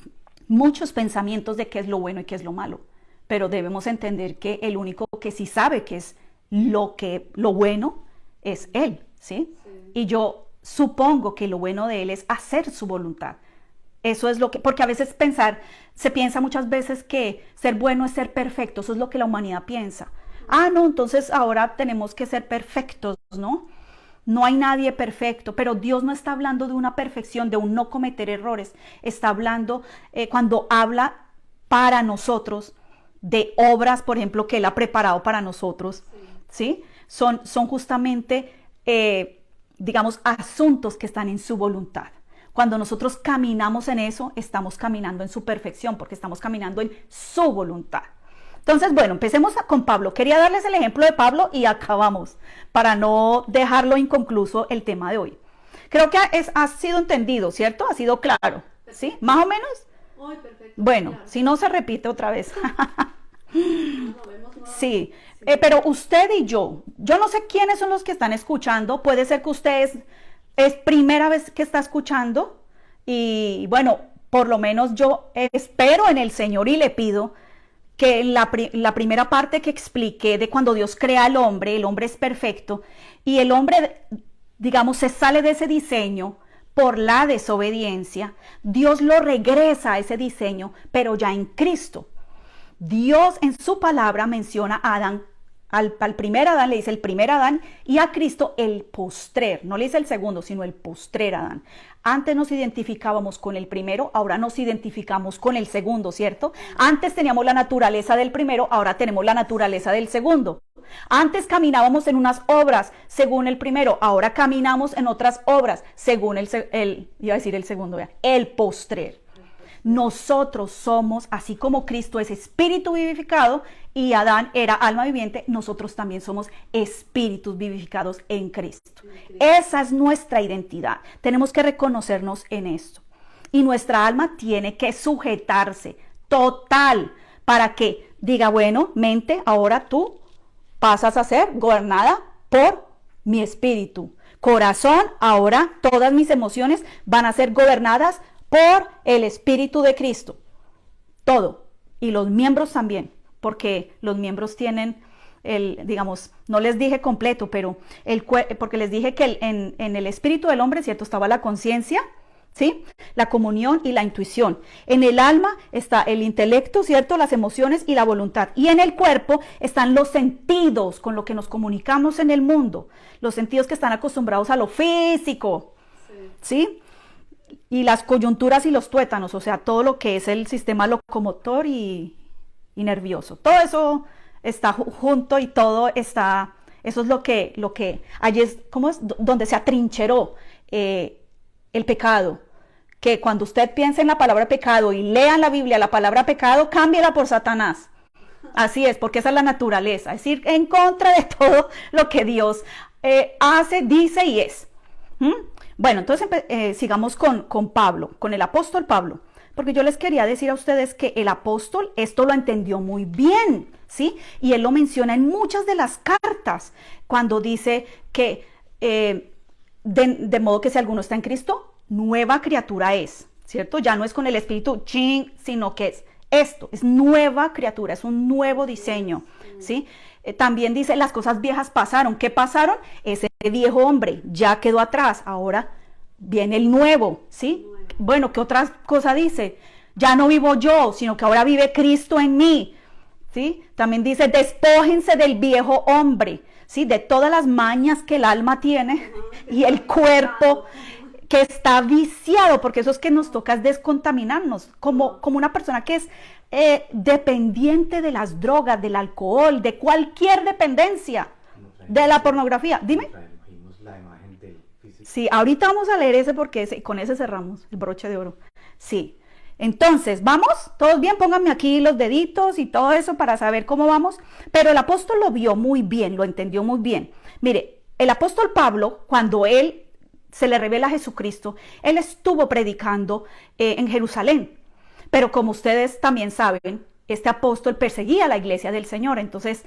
muchos pensamientos de qué es lo bueno y qué es lo malo. Pero debemos entender que el único que sí sabe qué es lo bueno es Él, ¿sí? Y yo supongo que lo bueno de Él es hacer su voluntad. Eso es lo que, porque a veces se piensa muchas veces que ser bueno es ser perfecto. Eso es lo que la humanidad piensa. Ah, no, entonces ahora tenemos que ser perfectos, ¿no? No hay nadie perfecto, pero Dios no está hablando de una perfección, de un no cometer errores. Está hablando, cuando habla para nosotros, de obras, por ejemplo, que Él ha preparado para nosotros, ¿sí? Son justamente, digamos, asuntos que están en su voluntad. Cuando nosotros caminamos en eso, estamos caminando en su perfección, porque estamos caminando en su voluntad. Entonces, bueno, empecemos con Pablo. Quería darles el ejemplo de Pablo y acabamos, para no dejarlo inconcluso el tema de hoy. Creo que ha sido entendido, ¿cierto? Ha sido claro, ¿sí? ¿Más o menos? Muy perfecto. Bueno, Claro. si no se repite otra vez. Sí, pero usted y yo no sé quiénes son los que están escuchando. Puede ser que usted es primera vez que está escuchando y bueno, por lo menos yo espero en el Señor y le pido que la primera parte que expliqué de cuando Dios crea al hombre, el hombre es perfecto y el hombre, digamos, se sale de ese diseño por la desobediencia. Dios lo regresa a ese diseño, pero ya en Cristo. Dios en su palabra menciona a Adán, al primer Adán le dice el primer Adán y a Cristo el postrer, no le dice el segundo, sino el postrer Adán. Antes nos identificábamos con el primero, ahora nos identificamos con el segundo, ¿cierto? Antes teníamos la naturaleza del primero, ahora tenemos la naturaleza del segundo. Antes caminábamos en unas obras según el primero, ahora caminamos en otras obras según iba a decir el segundo, el postrer. Nosotros somos, así como Cristo es espíritu vivificado y Adán era alma viviente, nosotros también somos espíritus vivificados en Cristo. Esa es nuestra identidad. Tenemos que reconocernos en esto. Y nuestra alma tiene que sujetarse total para que diga, bueno, mente, ahora tú pasas a ser gobernada por mi espíritu. Corazón, ahora todas mis emociones van a ser gobernadas por el Espíritu de Cristo. Todo. Y los miembros también, porque los miembros tienen digamos, no les dije completo, pero porque les dije que en el espíritu del hombre, ¿cierto? Estaba la conciencia, ¿sí? La comunión y la intuición. En el alma está el intelecto, ¿cierto? Las emociones y la voluntad. Y en el cuerpo están los sentidos con lo que nos comunicamos en el mundo. Los sentidos que están acostumbrados a lo físico, ¿sí? Y las coyunturas y los tuétanos, o sea, todo lo que es el sistema locomotor y nervioso. Todo eso está junto y todo está, eso es lo que allí es, ¿cómo es? Donde se atrincheró el pecado. Que cuando usted piense en la palabra pecado y lea en la Biblia la palabra pecado, cámbiela por Satanás. Así es, porque esa es la naturaleza, es ir en contra de todo lo que Dios hace, dice y es. Bueno, entonces sigamos con Pablo, con el apóstol Pablo, porque yo les quería decir a ustedes que el apóstol esto lo entendió muy bien, ¿sí? Y él lo menciona en muchas de las cartas, cuando dice que de modo que si alguno está en Cristo, nueva criatura es, ¿cierto? Ya no es con el espíritu, sino que es esto, es nueva criatura, es un nuevo diseño, ¿sí? También dice, las cosas viejas pasaron. ¿Qué pasaron? Ese viejo hombre ya quedó atrás, ahora viene el nuevo, ¿sí? Bueno, ¿qué otra cosa dice? Ya no vivo yo, sino que ahora vive Cristo en mí, ¿sí? También dice, despójense del viejo hombre, ¿sí? De todas las mañas que el alma tiene y el cuerpo que está viciado, porque eso es que nos toca es descontaminarnos, como una persona que es dependiente de las drogas, del alcohol, de cualquier dependencia, de la pornografía. Dime. Sí, ahorita vamos a leer ese porque con ese cerramos el broche de oro. Sí, entonces, ¿vamos? ¿Todos bien? Pónganme aquí los deditos y todo eso para saber cómo vamos. Pero el apóstol lo vio muy bien, lo entendió muy bien. Mire, el apóstol Pablo, cuando él se le revela a Jesucristo, él estuvo predicando en Jerusalén. Pero como ustedes también saben, este apóstol perseguía a la iglesia del Señor. Entonces,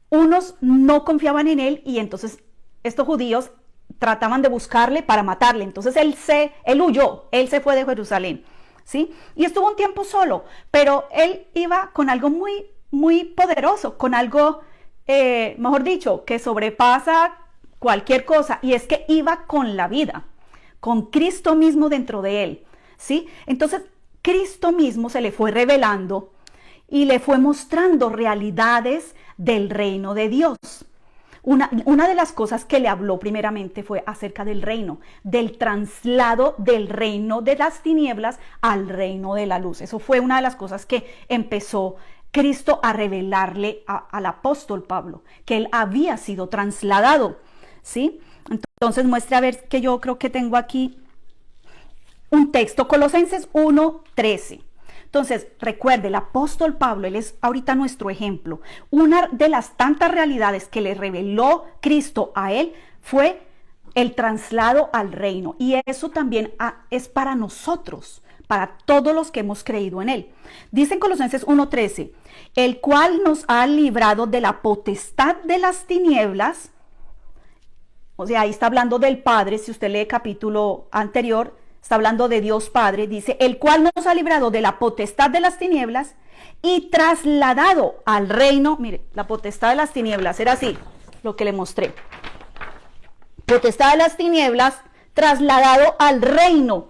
unos no confiaban en él y entonces estos judíos trataban de buscarle para matarle. Entonces, él huyó, él se fue de Jerusalén, ¿sí? Y estuvo un tiempo solo, pero él iba con algo muy, muy poderoso, con algo, mejor dicho, que sobrepasa cualquier cosa, y es que iba con la vida, con Cristo mismo dentro de él, ¿sí? Entonces, Cristo mismo se le fue revelando y le fue mostrando realidades del reino de Dios. Una de las cosas que le habló primeramente fue acerca del reino, del traslado del reino de las tinieblas al reino de la luz. Eso fue una de las cosas que empezó Cristo a revelarle al apóstol Pablo, que él había sido trasladado, ¿sí? Entonces muestre a ver que yo creo que tengo aquí un texto, Colosenses 1:13. Entonces, recuerde, el apóstol Pablo, él es ahorita nuestro ejemplo. Una de las tantas realidades que le reveló Cristo a él fue el traslado al reino. Y eso también es para nosotros, para todos los que hemos creído en él. Dice en Colosenses 1:13, el cual nos ha librado de la potestad de las tinieblas. O sea, ahí está hablando del Padre, si usted lee el capítulo anterior, está hablando de Dios Padre, dice, el cual nos ha librado de la potestad de las tinieblas y trasladado al reino. Mire, la potestad de las tinieblas era así, lo que le mostré. Potestad de las tinieblas, trasladado al reino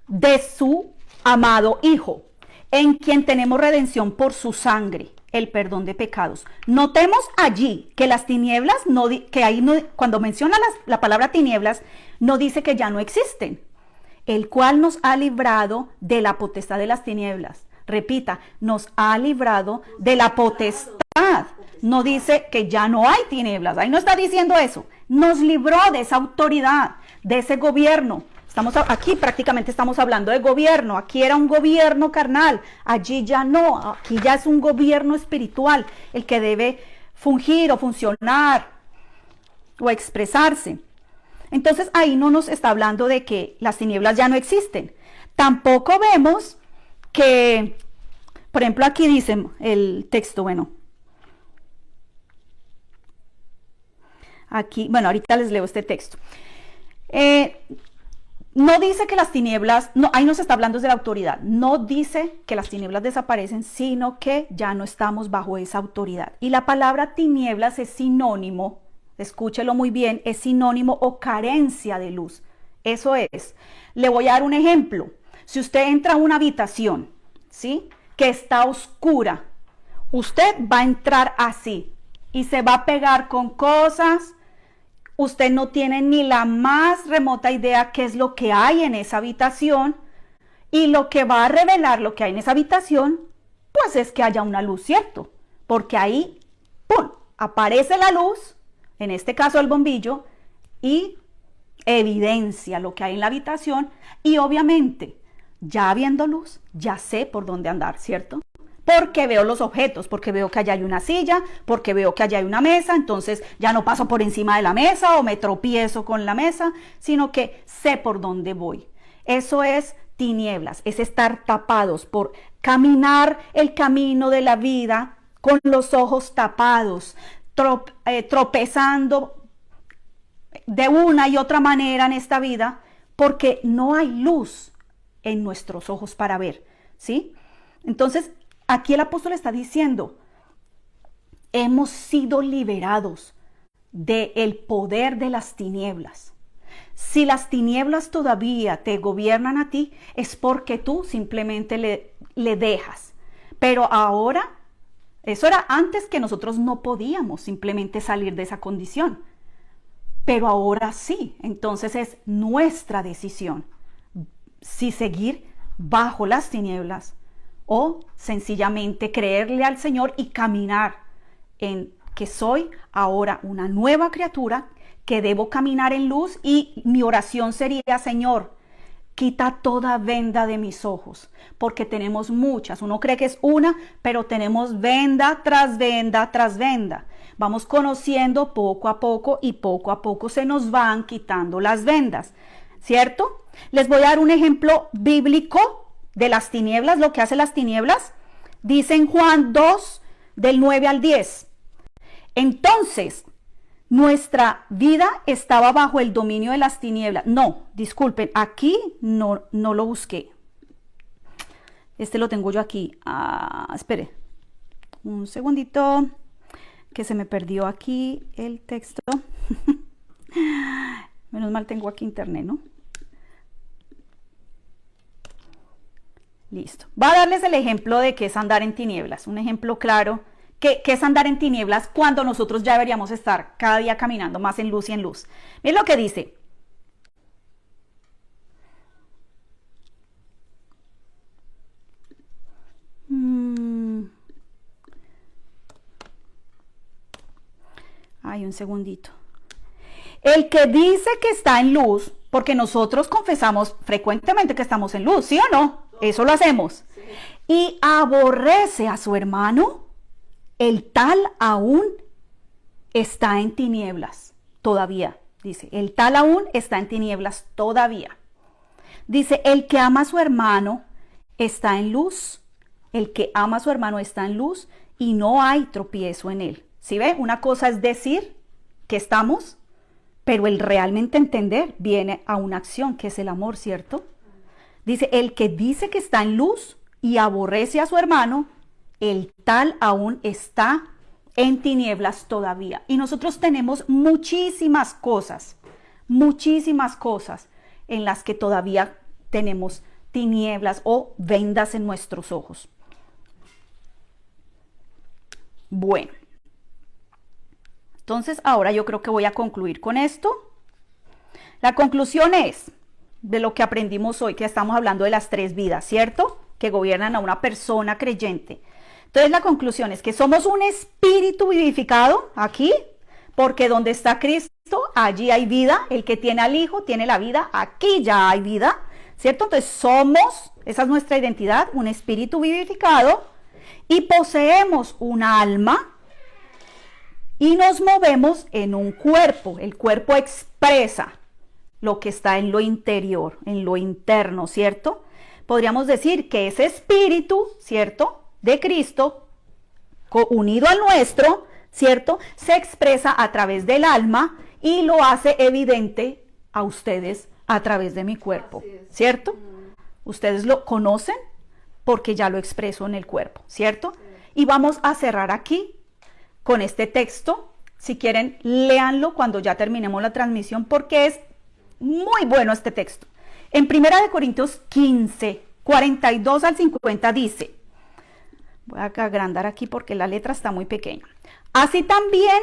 de su amado Hijo, en quien tenemos redención por su sangre, el perdón de pecados. Notemos allí que las tinieblas, cuando menciona la palabra tinieblas, no dice que ya no existen. El cual nos ha librado de la potestad de las tinieblas. Repita, nos ha librado de la potestad. No dice que ya no hay tinieblas. Ahí no está diciendo eso. Nos libró de esa autoridad, de ese gobierno. Aquí prácticamente estamos hablando de gobierno. Aquí era un gobierno carnal, allí ya no, aquí ya es un gobierno espiritual el que debe fungir o funcionar o expresarse. Entonces ahí no nos está hablando de que las tinieblas ya no existen. Tampoco vemos que, por ejemplo, aquí dice el texto, bueno, aquí, bueno, ahorita les leo este texto. No dice que las tinieblas, no, ahí nos está hablando de la autoridad, no dice que las tinieblas desaparecen, sino que ya no estamos bajo esa autoridad. Y la palabra tinieblas es sinónimo, escúchelo muy bien, es sinónimo o carencia de luz. Eso es. Le voy a dar un ejemplo. Si usted entra a una habitación, ¿sí?, que está oscura, usted va a entrar así y se va a pegar con cosas. Usted no tiene ni la más remota idea qué es lo que hay en esa habitación, y lo que va a revelar lo que hay en esa habitación, pues es que haya una luz, ¿cierto? Porque ahí, ¡pum!, aparece la luz, en este caso el bombillo, y evidencia lo que hay en la habitación, y obviamente, ya habiendo luz, ya sé por dónde andar, ¿cierto? Porque veo los objetos, porque veo que allá hay una silla, porque veo que allá hay una mesa, entonces ya no paso por encima de la mesa o me tropiezo con la mesa, sino que sé por dónde voy. Eso es tinieblas, es estar tapados, por caminar el camino de la vida con los ojos tapados, tropezando de una y otra manera en esta vida, porque no hay luz en nuestros ojos para ver, ¿sí? Entonces, aquí el apóstol está diciendo, hemos sido liberados del poder de las tinieblas. Si las tinieblas todavía te gobiernan a ti, es porque tú simplemente le dejas. Pero ahora, eso era antes, que nosotros no podíamos simplemente salir de esa condición. Pero ahora sí, entonces es nuestra decisión si seguir bajo las tinieblas o sencillamente creerle al Señor y caminar en que soy ahora una nueva criatura, que debo caminar en luz. Y mi oración sería, Señor, quita toda venda de mis ojos, porque tenemos muchas. Uno cree que es una, pero tenemos venda tras venda tras venda. Vamos conociendo poco a poco y poco a poco se nos van quitando las vendas, ¿cierto? Les voy a dar un ejemplo bíblico de las tinieblas, lo que hace las tinieblas. Dice en Juan 2, del 9 al 10. Entonces, nuestra vida estaba bajo el dominio de las tinieblas. No, disculpen, aquí no lo busqué. Este lo tengo yo aquí. Espere un segundito, que se me perdió aquí el texto. Menos mal tengo aquí internet, ¿no? Listo. Va a darles el ejemplo de qué es andar en tinieblas. Un ejemplo claro. ¿Qué es andar en tinieblas cuando nosotros ya deberíamos estar cada día caminando más en luz y en luz? Miren lo que dice. Ay, un segundito. El que dice que está en luz, porque nosotros confesamos frecuentemente que estamos en luz, ¿sí o no? Eso lo hacemos. Sí. Y aborrece a su hermano, el tal aún está en tinieblas todavía. Dice, el tal aún está en tinieblas todavía. Dice, el que ama a su hermano está en luz. El que ama a su hermano está en luz y no hay tropiezo en él. ¿Sí ve? Una cosa es decir que estamos, pero el realmente entender viene a una acción, que es el amor, ¿cierto? Dice, el que dice que está en luz y aborrece a su hermano, el tal aún está en tinieblas todavía. Y nosotros tenemos muchísimas cosas en las que todavía tenemos tinieblas o vendas en nuestros ojos. Bueno, entonces ahora yo creo que voy a concluir con esto. La conclusión es de lo que aprendimos hoy, que estamos hablando de las tres vidas, ¿cierto? Que gobiernan a una persona creyente. Entonces la conclusión es que somos un espíritu vivificado aquí, porque donde está Cristo allí hay vida. El que tiene al Hijo tiene la vida, aquí ya hay vida, ¿cierto? Entonces somos, esa es nuestra identidad, un espíritu vivificado y poseemos un alma y nos movemos en un cuerpo. El cuerpo expresa lo que está en lo interior, en lo interno, ¿cierto? Podríamos decir que ese espíritu, ¿cierto?, de Cristo, unido al nuestro, ¿cierto?, se expresa a través del alma y lo hace evidente a ustedes a través de mi cuerpo, ¿cierto? Ustedes lo conocen porque ya lo expreso en el cuerpo, ¿cierto? Y vamos a cerrar aquí con este texto. Si quieren, léanlo cuando ya terminemos la transmisión porque es muy bueno este texto. En 1 Corintios 15, 42 al 50 dice, voy a agrandar aquí porque la letra está muy pequeña. Así también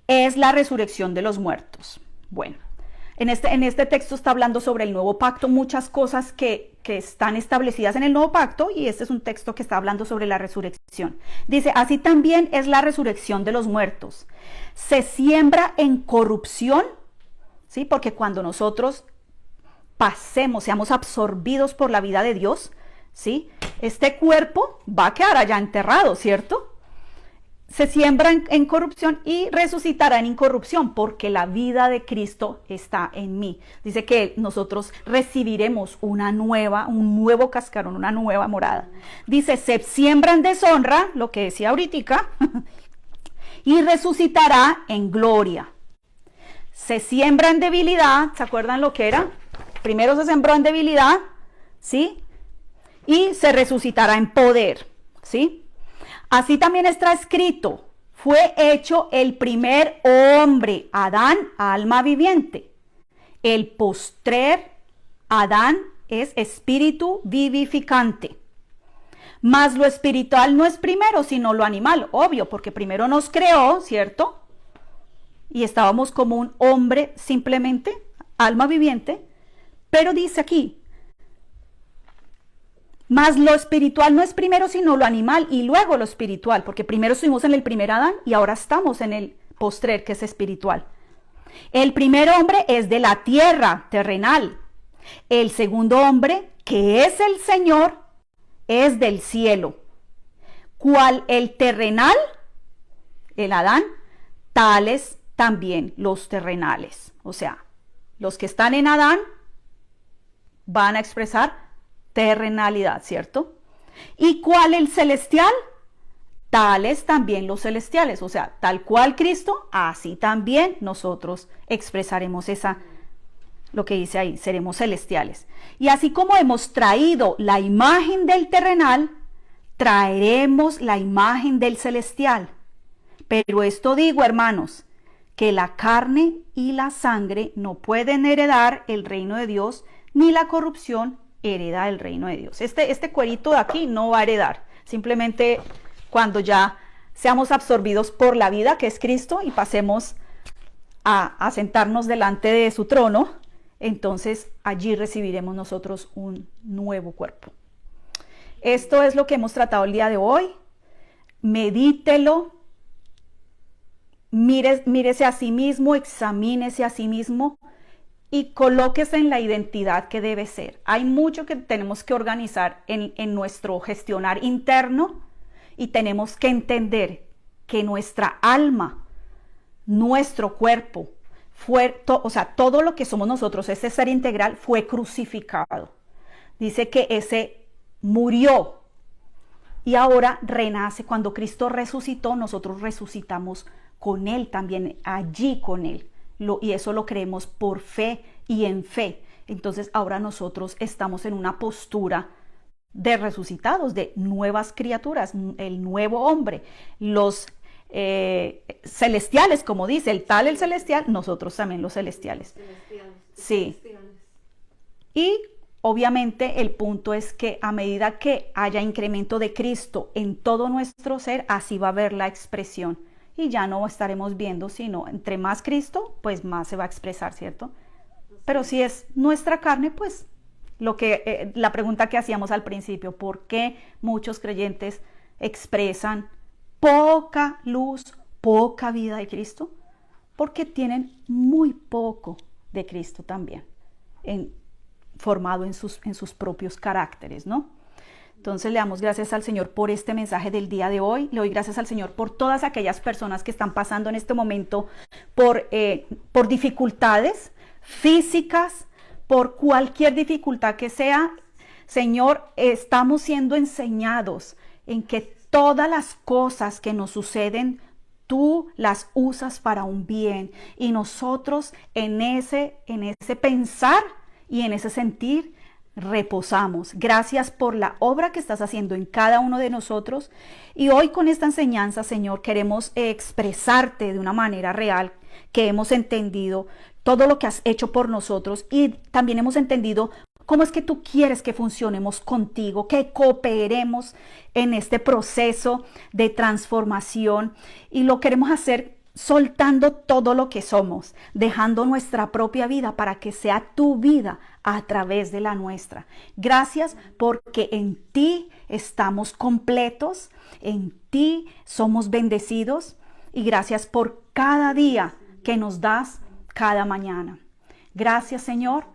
es la resurrección de los muertos. Bueno, en este texto está hablando sobre el nuevo pacto, muchas cosas que están establecidas en el nuevo pacto, y este es un texto que está hablando sobre la resurrección. Dice, así también es la resurrección de los muertos. Se siembra en corrupción, ¿sí? Porque cuando nosotros seamos absorbidos por la vida de Dios, ¿sí?, este cuerpo va a quedar allá enterrado, ¿cierto? Se siembra en corrupción y resucitará en incorrupción, porque la vida de Cristo está en mí. Dice que nosotros recibiremos un nuevo cascarón, una nueva morada. Dice, se siembra en deshonra, lo que decía ahorita, y resucitará en gloria. Se siembra en debilidad, ¿se acuerdan lo que era? Primero se sembró en debilidad, ¿sí? Y se resucitará en poder, ¿sí? Así también está escrito, fue hecho el primer hombre, Adán, alma viviente. El postrer, Adán, es espíritu vivificante. Mas lo espiritual no es primero, sino lo animal, obvio, porque primero nos creó, ¿cierto? Y estábamos como un hombre simplemente, alma viviente, pero dice aquí, mas lo espiritual no es primero sino lo animal y luego lo espiritual, porque primero estuvimos en el primer Adán y ahora estamos en el postrer, que es espiritual. El primer hombre es de la tierra, terrenal. El segundo hombre, que es el Señor, es del cielo. Cual el terrenal, el Adán, tales también los terrenales. O sea, los que están en Adán van a expresar terrenalidad, ¿cierto? ¿Y cuál el celestial? Tales también los celestiales, o sea, tal cual Cristo, así también nosotros expresaremos lo que dice ahí, seremos celestiales. Y así como hemos traído la imagen del terrenal, traeremos la imagen del celestial. Pero esto digo, hermanos, que la carne y la sangre no pueden heredar el reino de Dios, ni la corrupción hereda el reino de Dios. Este cuerito de aquí no va a heredar, simplemente cuando ya seamos absorbidos por la vida que es Cristo y pasemos a sentarnos delante de su trono, entonces allí recibiremos nosotros un nuevo cuerpo. Esto es lo que hemos tratado el día de hoy. Medítelo, mírese a sí mismo, examínese a sí mismo y colóquese en la identidad que debe ser. Hay mucho que tenemos que organizar en nuestro gestionar interno y tenemos que entender que nuestra alma, nuestro cuerpo, o sea, todo lo que somos nosotros, ese ser integral, fue crucificado. Dice que ese murió y ahora renace. Cuando Cristo resucitó, nosotros resucitamos con Él también, allí con Él. Y eso lo creemos por fe y en fe. Entonces ahora nosotros estamos en una postura de resucitados, de nuevas criaturas, el nuevo hombre, los celestiales, como dice, el celestial, nosotros también los celestiales. Sí. Y obviamente el punto es que a medida que haya incremento de Cristo en todo nuestro ser, así va a haber la expresión. Y ya no estaremos viendo, sino entre más Cristo, pues más se va a expresar, ¿cierto? Pero si es nuestra carne, pues la pregunta que hacíamos al principio, ¿por qué muchos creyentes expresan poca luz, poca vida de Cristo? porque tienen muy poco de Cristo también, formado en sus propios caracteres, ¿no? Entonces le damos gracias al Señor por este mensaje del día de hoy. Le doy gracias al Señor por todas aquellas personas que están pasando en este momento por dificultades físicas, por cualquier dificultad que sea. Señor, estamos siendo enseñados en que todas las cosas que nos suceden, tú las usas para un bien. Y nosotros en ese pensar y en ese sentir reposamos. Gracias por la obra que estás haciendo en cada uno de nosotros. Y hoy con esta enseñanza, Señor, queremos expresarte de una manera real que hemos entendido todo lo que has hecho por nosotros y también hemos entendido cómo es que tú quieres que funcionemos contigo, que cooperemos en este proceso de transformación y lo queremos hacer soltando todo lo que somos, dejando nuestra propia vida para que sea tu vida a través de la nuestra. Gracias porque en ti estamos completos, en ti somos bendecidos y gracias por cada día que nos das cada mañana. Gracias, Señor.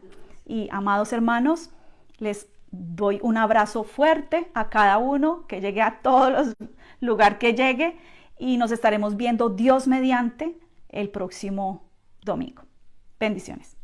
Y amados hermanos, les doy un abrazo fuerte a cada uno, que llegue a todos los lugares que llegue y nos estaremos viendo Dios mediante el próximo domingo. Bendiciones.